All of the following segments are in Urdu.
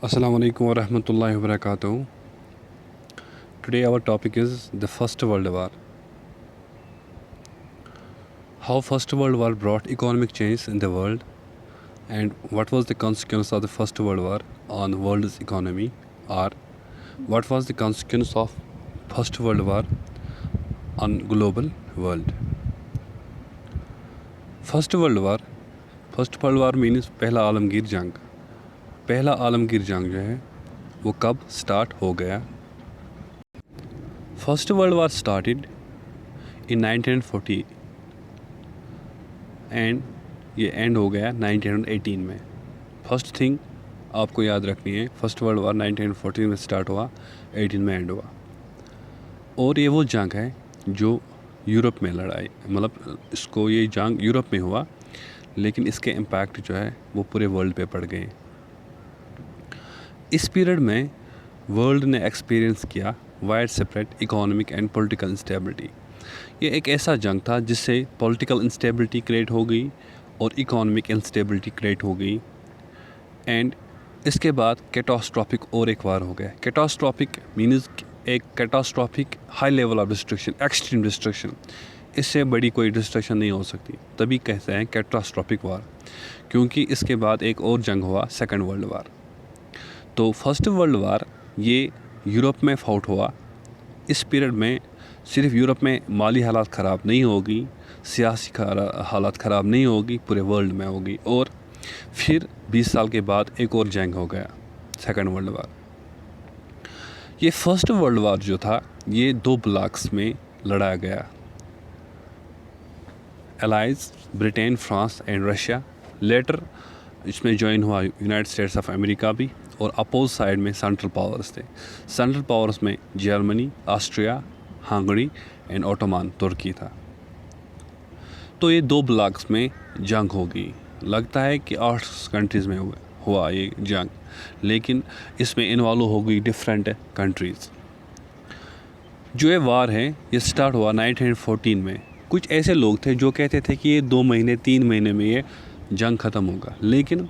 Assalamu alaikum wa rahmatullahi wa barakatuh. Today our topic is the First World War. How First World War brought economic change in the world and what was the consequence of the First World War on world's economy, or what was the consequence of First World War on global world. First World War means پہلا عالمگیر جنگ. پہلا عالمگیر جنگ جو ہے وہ کب سٹارٹ ہو گیا؟ First world war started in 1940 and یہ اینڈ ہو گیا 1918 میں. فرسٹ تھنگ آپ کو یاد رکھنی ہے، فرسٹ ورلڈ وار 1914 میں سٹارٹ ہوا، 18 میں اینڈ ہوا. اور یہ وہ جنگ ہے جو یورپ میں لڑائی، مطلب اس کو یہ جنگ یورپ میں ہوا لیکن اس کے امپیکٹ جو ہے وہ پورے ورلڈ پہ پڑ گئے. اس پیریڈ میں ورلڈ نے ایکسپیرینس کیا wide spread economic and political instability. یہ ایک ایسا جنگ تھا جس سے پولیٹیکل انسٹیبلٹی کریٹ ہو گئی اور اکانومک انسٹیبلٹی کریٹ ہو گئی. اینڈ اس کے بعد کیٹاسٹرافک اور ایک وار ہو گیا. کیٹاسٹرافک مینز ایک catastrophic high level of destruction, extreme destruction. اس سے بڑی کوئی ڈسٹرکشن نہیں ہو سکتی، تبھی کہتے ہیں کیٹاسٹرافک وار. کیونکہ اس کے بعد ایک اور جنگ ہوا، سیکنڈ ورلڈ وار. تو فرسٹ ورلڈ وار یہ یورپ میں فاؤٹ ہوا. اس پیریڈ میں صرف یورپ میں مالی حالات خراب نہیں ہوگی، سیاسی حالات خراب نہیں ہوگی، پورے ورلڈ میں ہوگی. اور پھر 20 سال کے بعد ایک اور جنگ ہو گیا، سیکنڈ ورلڈ وار. یہ فرسٹ ورلڈ وار جو تھا یہ 2 بلاکس میں لڑایا گیا، allies Britain, France and Russia. Later اس میں جوائن ہوا یونائٹڈ اسٹیٹس آف امریکہ بھی، اور اپوز سائڈ میں سینٹرل پاورز تھے. سینٹرل پاورز میں Germany, Austria, Hungary and Ottoman Turkey تھا. تو یہ 2 بلاکس میں جنگ ہوگی. لگتا ہے کہ 8 کنٹریز میں ہوا یہ جنگ، لیکن اس میں انوالو ہو گئی ڈفرینٹ کنٹریز. جو یہ وار ہے یہ سٹارٹ ہوا 1914 میں. کچھ ایسے لوگ تھے جو کہتے تھے کہ یہ 2 مہینے 3 مہینے میں یہ جنگ ختم ہوگا، لیکن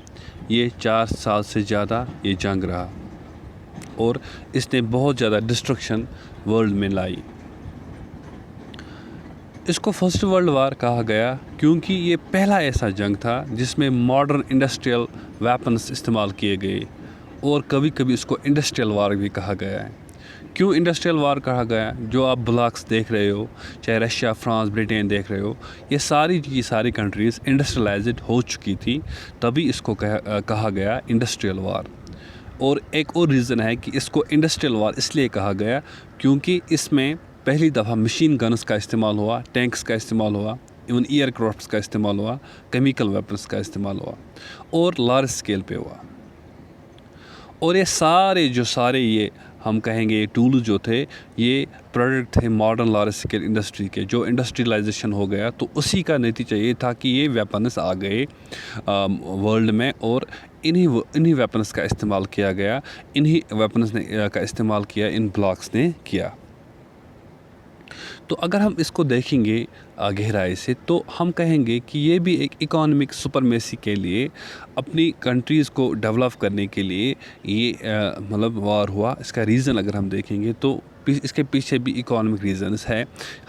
یہ 4 سال سے زیادہ یہ جنگ رہا اور اس نے بہت زیادہ ڈسٹرکشن ورلڈ میں لائی. اس کو فرسٹ ورلڈ وار کہا گیا کیونکہ یہ پہلا ایسا جنگ تھا جس میں ماڈرن انڈسٹریل ویپنز استعمال کیے گئے، اور کبھی کبھی اس کو انڈسٹریل وار بھی کہا گیا ہے. کیوں انڈسٹریل وار کہا گیا؟ جو آپ بلاکس دیکھ رہے ہو، چاہے رشیا، فرانس، برٹین دیکھ رہے ہو، یہ ساری کنٹریز انڈسٹریلائزڈ ہو چکی تھی، تبھی اس کو کہا گیا انڈسٹریل وار. اور ایک اور ریزن ہے کہ اس کو انڈسٹریل وار اس لیے کہا گیا کیونکہ اس میں پہلی دفعہ مشین گنز کا استعمال ہوا، ٹینکس کا استعمال ہوا، ایون ایئر کرافٹس کا استعمال ہوا، کیمیکل ویپنس کا استعمال ہوا، اور لارج اسکیل پہ ہوا. اور یہ سارے یہ ہم کہیں گے ٹولز جو تھے یہ پروڈکٹ تھے ماڈرن لارج اسکیل انڈسٹری کے. جو انڈسٹریلائزیشن ہو گیا تو اسی کا نتیجہ یہ تھا کہ یہ ویپنس آ گئے ورلڈ میں، اور انہی ویپنس کا استعمال کیا گیا، انہی ویپنس کا استعمال کیا ان بلاکس نے کیا. تو اگر ہم اس کو دیکھیں گے گہرائی سے تو ہم کہیں گے کہ یہ بھی ایک اکانومک سپرمیسی کے لیے، اپنی کنٹریز کو ڈیولپ کرنے کے لیے یہ مطلب وار ہوا. اس کا ریزن اگر ہم دیکھیں گے تو اس کے پیچھے بھی اکانومک ریزنز ہے.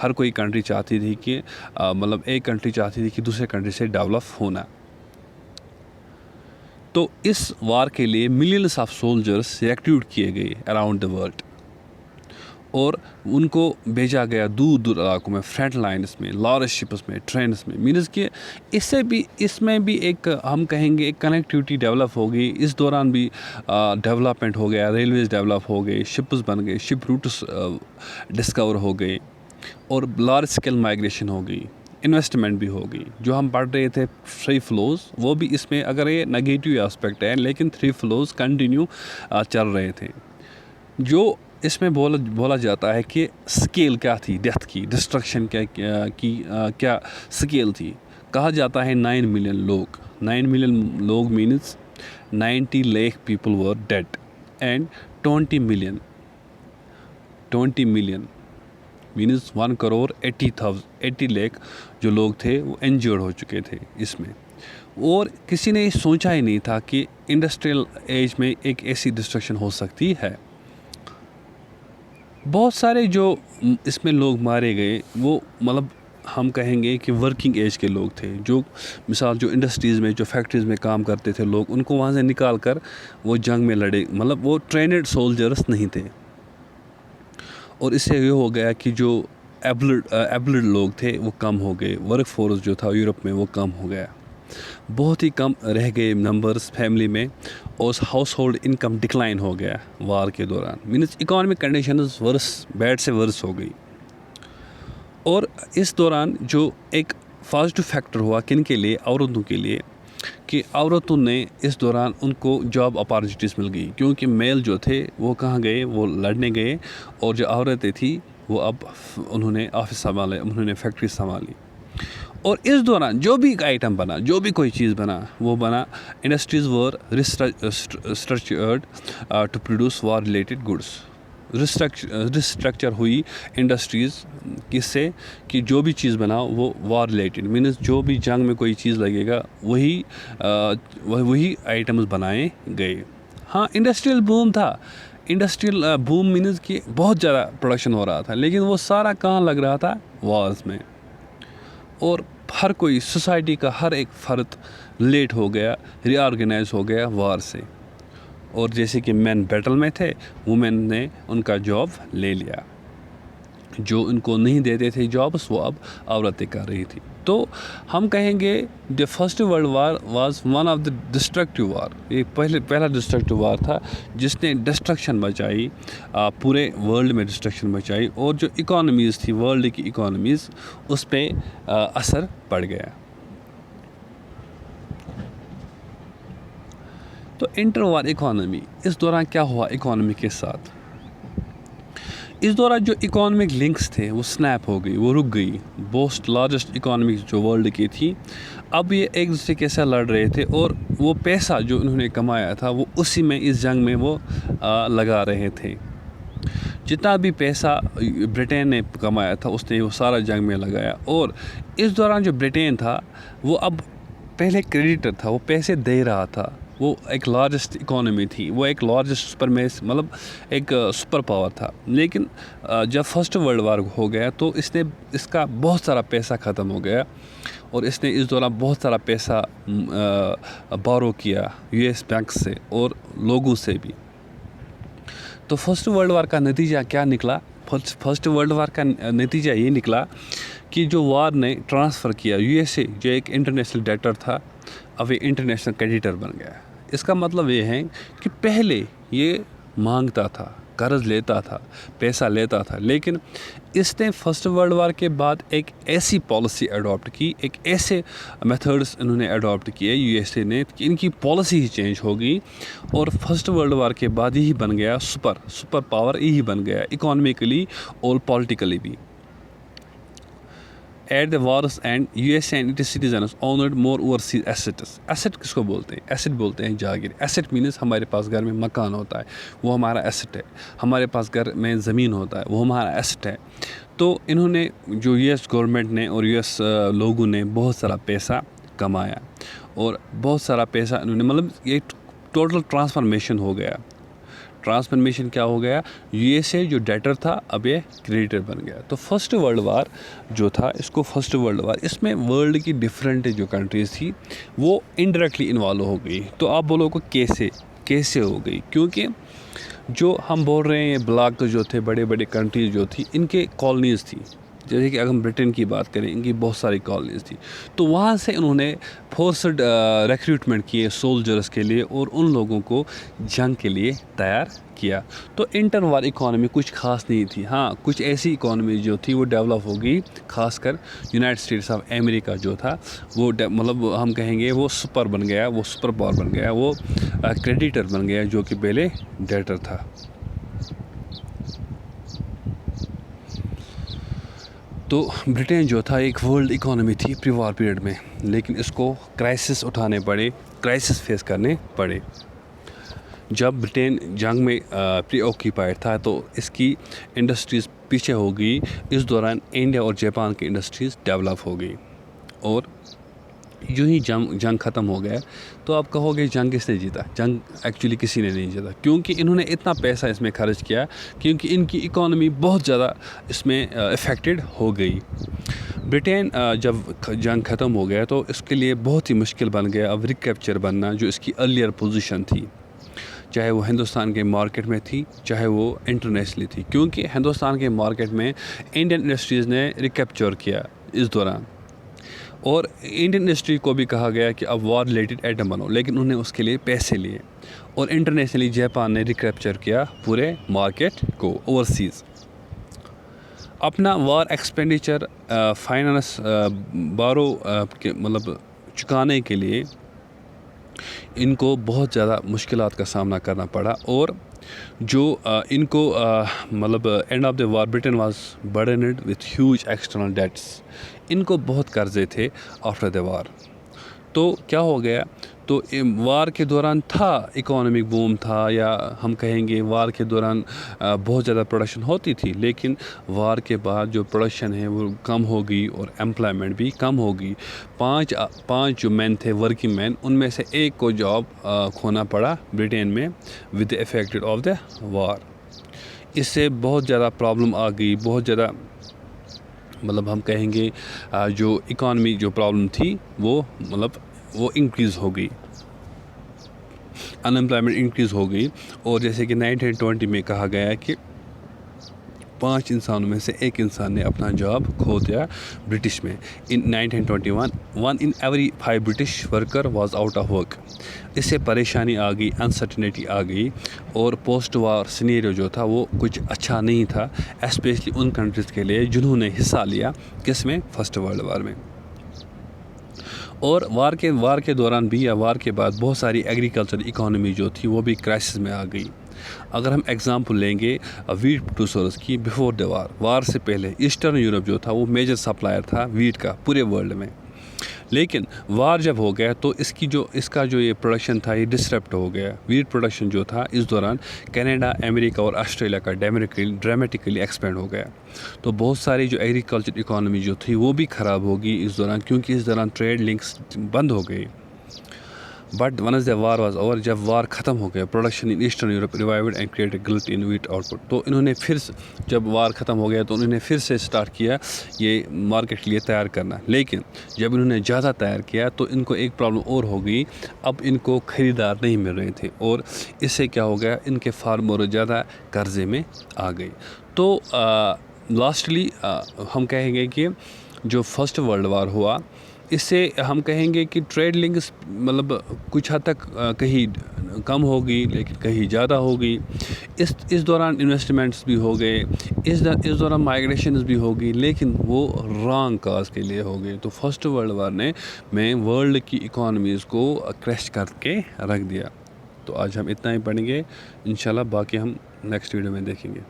ہر کوئی کنٹری چاہتی تھی کہ مطلب ایک کنٹری چاہتی تھی کہ دوسرے کنٹری سے ڈیولپ ہونا. تو اس وار کے لیے ملینس آف سولجرز ریکروٹ کیے گئے اراؤنڈ دا ورلڈ، اور ان کو بھیجا گیا دور دور علاقوں میں، فرنٹ لائنس میں، لارج شپس میں، ٹرینس میں. مینز کہ اس میں بھی ایک ہم کہیں گے ایک کنیکٹیوٹی ڈیولپ ہو گئی. اس دوران بھی ڈیولپمنٹ ہو گیا، ریلویز ڈیولپ ہو گئے، شپس بن گئے، شپ روٹس ڈسکور ہو گئے، اور لارج اسکیل مائگریشن ہو گئی، انویسٹمنٹ بھی ہو گئی. جو ہم پڑھ رہے تھے تھری فلوز، وہ بھی اس میں اگر یہ نگیٹیو اسپیکٹ ہے لیکن 3 فلوز کنٹینیو چل رہے تھے. جو اس میں بولا جاتا ہے کہ سکیل کیا تھی ڈیتھ کی، ڈسٹرکشن کیا سکیل تھی. کہا جاتا ہے 9 ملین لوگ. 9 ملین لوگ means 90 lakh people were dead, and 20 million means 1 crore 80 lakh جو لوگ تھے وہ انجرڈ ہو چکے تھے اس میں. اور کسی نے سوچا ہی نہیں تھا کہ انڈسٹریل ایج میں ایک ایسی ڈسٹرکشن ہو سکتی ہے. بہت سارے جو اس میں لوگ مارے گئے وہ مطلب ہم کہیں گے کہ ورکنگ ایج کے لوگ تھے, جو مثال جو انڈسٹریز میں جو فیکٹریز میں کام کرتے تھے لوگ, ان کو وہاں سے نکال کر وہ جنگ میں لڑے, مطلب وہ ٹرینڈ سولجرس نہیں تھے. اور اس سے یہ ہو گیا کہ جو ایبلڈ لوگ تھے وہ کم ہو گئے, ورک فورس جو تھا یورپ میں وہ کم ہو گیا, بہت ہی کم رہ گئے نمبرز فیملی میں, اور ہاؤس ہولڈ انکم ڈکلائن ہو گیا وار کے دوران. مینس اکانومک کنڈیشنز بیڈ سے ورس ہو گئی. اور اس دوران جو ایک پازیٹیو فیکٹر ہوا کن کے لیے, عورتوں کے لیے, کہ عورتوں نے اس دوران ان کو جاب اپارچونیٹیز مل گئی, کیونکہ میل جو تھے وہ کہاں گئے, وہ لڑنے گئے, اور جو عورتیں تھیں وہ اب انہوں نے آفس سنبھالے, انہوں نے فیکٹری سنبھالی. اور اس دوران جو بھی ایک آئٹم بنا, جو بھی کوئی چیز بنا, وہ بنا industries were restructured to produce war related goods. Restructure ہوئی انڈسٹریز کس سے, کہ جو بھی چیز بنا وہ وار ریلیٹڈ, مینس جو بھی جنگ میں کوئی چیز لگے گا وہی آئٹمز بنائے گئے. ہاں انڈسٹریل بوم تھا, انڈسٹریل بوم مینس کہ بہت زیادہ پروڈکشن ہو رہا تھا, لیکن وہ سارا کہاں لگ رہا تھا, وارز میں. اور ہر کوئی سوسائٹی کا ہر ایک فرد لیٹ ہو گیا, ری آرگنائز ہو گیا وار سے. اور جیسے کہ مین بیٹل میں تھے, وومن نے ان کا جاب لے لیا, جو ان کو نہیں دیتے تھے جابس وہ اب عورتیں کر رہی تھی. تو ہم کہیں گے the first world war was one of the destructive war. یہ پہلا ڈسٹرکٹیو وار تھا جس نے ڈسٹرکشن بچائی, پورے ورلڈ میں ڈسٹرکشن بچائی, اور جو اکانومیز تھی ورلڈ کی اکانومیز اس پہ اثر پڑ گیا. تو انٹر وار اکانومی, اس دوران کیا ہوا اکانومی کے ساتھ؟ اس دوران جو اکانومک لنکس تھے وہ سنیپ ہو گئی, وہ رک گئی. موسٹ لارجسٹ اکانومی جو ورلڈ کی تھی, اب یہ ایک دوسرے کے ساتھ لڑ رہے تھے, اور وہ پیسہ جو انہوں نے کمایا تھا وہ اسی میں اس جنگ میں وہ لگا رہے تھے. جتنا بھی پیسہ برٹین نے کمایا تھا اس نے وہ سارا جنگ میں لگایا. اور اس دوران جو برٹین تھا وہ اب پہلے کریڈیٹر تھا, وہ پیسے دے رہا تھا, وہ ایک لارجسٹ اکانومی تھی, وہ ایک لارجسٹ مطلب ایک سپر پاور تھا. لیکن جب فرسٹ ورلڈ وار ہو گیا تو اس کا بہت سارا پیسہ ختم ہو گیا, اور اس نے اس دوران بہت سارا پیسہ بورو کیا یو ایس بینک سے اور لوگوں سے بھی. تو فرسٹ ورلڈ وار کا نتیجہ کیا نکلا؟ فرسٹ ورلڈ وار کا نتیجہ یہ نکلا کہ جو وار نے ٹرانسفر کیا یو ایس اے, جو ایک انٹرنیشنل ڈیٹر تھا, اب یہ انٹرنیشنل کریڈیٹر بن گیا. اس کا مطلب یہ ہے کہ پہلے یہ مانگتا تھا, قرض لیتا تھا, پیسہ لیتا تھا, لیکن اس نے فرسٹ ورلڈ وار کے بعد ایک ایسی پالیسی اڈاپٹ کی, ایک ایسے میتھڈس انہوں نے اڈاپٹ کیے یو ایس اے نے, کہ ان کی پالیسی ہی چینج ہو گئی. اور فرسٹ ورلڈ وار کے بعد یہی بن گیا سپر پاور, یہی بن گیا اکانومیکلی اور پولیٹیکلی بھی. At the war's end U S and its citizens owned more overseas assets. Asset کس کو بولتے ہیں؟ ایسٹ بولتے ہیں جاگیر. ایسٹ مینس ہمارے پاس گھر میں مکان ہوتا ہے, وہ ہمارا ایسٹ ہے. ہمارے پاس گھر میں زمین ہوتا ہے, وہ ہمارا ایسٹ ہے. تو انہوں نے جو یو ایس گورنمنٹ نے اور یو ایس لوگوں نے بہت سارا پیسہ کمایا, اور بہت سارا پیسہ انہوں نے, مطلب یہ ٹوٹل ٹرانسفارمیشن ہو گیا. ٹرانسفارمیشن کیا ہو گیا؟ یو ایس اے جو ڈیٹر تھا اب یہ کریڈیٹر بن گیا. تو فرسٹ ورلڈ وار جو تھا, اس کو فرسٹ ورلڈ وار, اس میں ورلڈ کی ڈفرینٹ جو کنٹریز تھی وہ انڈائریکٹلی انوالو ہو گئی. تو آپ بولو کو کیسے ہو گئی؟ کیونکہ جو ہم بول رہے ہیں بلاک جو تھے, بڑے بڑے کنٹریز جو تھی, ان کے کالونیز تھی. جیسے کہ اگر ہم برٹن کی بات کریں, ان کی بہت ساری کالونیز تھی. تو وہاں سے انہوں نے فورسڈ ریکروٹمنٹ کیے سولجرس کے لیے, اور ان لوگوں کو جنگ کے لیے تیار کیا. تو انٹر وار اکانومی کچھ خاص نہیں تھی. ہاں کچھ ایسی اکانومی جو تھی وہ ڈیولپ ہو گئی, خاص کر یونائٹڈ اسٹیٹس آف امریکہ جو تھا وہ مطلب ہم کہیں گے وہ سپر بن گیا, وہ سپر پاور بن گیا, وہ کریڈیٹر بن گیا جو کہ پہلے ڈیٹر تھا. تو برٹین جو تھا ایک ورلڈ اکانومی تھی پری وار پیریڈ میں, لیکن اس کو کرائسس اٹھانے پڑے, کرائسس فیس کرنے پڑے. جب برٹین جنگ میں پری آکیپائڈ تھا تو اس کی انڈسٹریز پیچھے ہو گئی. اس دوران انڈیا اور جاپان کی انڈسٹریز ڈیولپ ہو گئی, اور جو ہی جنگ ختم ہو گیا تو آپ کہو گے جنگ کس نے جیتا؟ جنگ ایکچولی کسی نے نہیں جیتا، کیونکہ انہوں نے اتنا پیسہ اس میں خرچ کیا، کیونکہ ان کی اکانومی بہت زیادہ اس میں افیکٹڈ ہو گئی۔ برٹین جب جنگ ختم ہو گیا تو اس کے لیے بہت ہی مشکل بن گیا اب ریکیپچر بننا جو اس کی ارلیئر پوزیشن تھی، چاہے وہ ہندوستان کے مارکیٹ میں تھی چاہے وہ انٹرنیشنلی تھی، کیونکہ ہندوستان کے مارکیٹ میں انڈین انڈسٹریز نے ریکیپچر کیا اس دوران، اور انڈین انڈسٹری کو بھی کہا گیا کہ اب وار ریلیٹڈ آئٹم بنو، لیکن انہوں نے اس کے لیے پیسے لیے، اور انٹرنیشنلی جاپان نے ریکیپچر کیا پورے مارکیٹ کو اوورسیز۔ اپنا وار ایکسپینڈیچر فائنانس بارو مطلب چکانے کے لیے ان کو بہت زیادہ مشکلات کا سامنا کرنا پڑا، اور جو ان کو مطلب end of the war Britain was burdened with huge external debts, ان کو بہت قرضے تھے آفٹر دا وار۔ تو کیا ہو گیا، تو وار کے دوران تھا اکانومک بوم تھا، یا ہم کہیں گے وار کے دوران بہت زیادہ پروڈکشن ہوتی تھی، لیکن وار کے بعد جو پروڈکشن ہے وہ کم ہو گئی اور ایمپلائمنٹ بھی کم ہو گئی۔ پانچ جو مین تھے ورکنگ مین، ان میں سے ایک کو جاب کھونا پڑا برٹین میں with the affected of the war. اس سے بہت زیادہ پرابلم آ گئی، بہت زیادہ مطلب ہم کہیں گے جو اکانومی جو پرابلم تھی وہ وہ انکریز ہو گئی، ان امپلائمنٹ انکریز ہو گئی، اور جیسے کہ 1920 میں کہا گیا کہ 5 انسانوں میں سے ایک انسان نے اپنا جاب کھو دیا برٹش میں۔ In 1921 1 in every 5 British worker was out of work. اس سے پریشانی آ گئی، انسرٹنیٹی آ گئی، اور پوسٹ وار سینیریو جو تھا وہ کچھ اچھا نہیں تھا، اسپیشلی ان کنٹریز کے لیے جنہوں نے حصہ لیا کس میں، فرسٹ ورلڈ وار میں۔ اور وار کے دوران بھی یا وار کے بعد بہت ساری ایگریکلچر اکانومی جو تھی وہ بھی کرائسس میں آ گئی۔ اگر ہم ایگزامپل لیں گے ویٹ پروڈیوسرز کی بیفور دا وار سے پہلے ایسٹرن یورپ جو تھا وہ میجر سپلائر تھا ویٹ کا پورے ورلڈ میں، لیکن وار جب ہو گیا تو اس کا جو یہ پروڈکشن تھا یہ ڈسرپٹ ہو گیا۔ ویٹ پروڈکشن جو تھا اس دوران کینیڈا، امریکہ اور آسٹریلیا کا ڈرامیٹیکلی ایکسپینڈ ہو گیا، تو بہت ساری جو ایگریکلچر اکانومی جو تھی وہ بھی خراب ہو گئی اس دوران، کیونکہ اس دوران ٹریڈ لنکس بند ہو گئی۔ But once the war was over, جب وار ختم ہو گیا، production in eastern Europe revived and created glut in wheat output, تو انہوں نے جب وار ختم ہو گیا تو انہوں نے پھر سے اسٹارٹ کیا یہ مارکیٹ کے لیے تیار کرنا، لیکن جب انہوں نے زیادہ تیار کیا تو ان کو ایک پرابلم اور ہو گئی، اب ان کو خریدار نہیں مل رہے تھے، اور اس سے کیا ہو گیا، ان کے فارمر زیادہ قرضے میں آ گئی۔ تو لاسٹلی ہم کہیں گے کہ جو فرسٹ ورلڈ وار ہوا اس سے ہم کہیں گے کہ ٹریڈ لنکس مطلب کچھ حد تک کہیں کم ہو گئی لیکن کہیں زیادہ ہو گئی۔ اس دوران انویسٹمنٹس بھی ہو گئے، اس دوران مائگریشنز بھی ہو گئی، لیکن وہ رانگ کاز کے لیے ہو گئے۔ تو فرسٹ ورلڈ وار نے ورلڈ کی اکانومیز کو کریش کر کے رکھ دیا۔ تو آج ہم اتنا ہی پڑھیں گے، انشاءاللہ باقی ہم نیکسٹ ویڈیو میں دیکھیں گے۔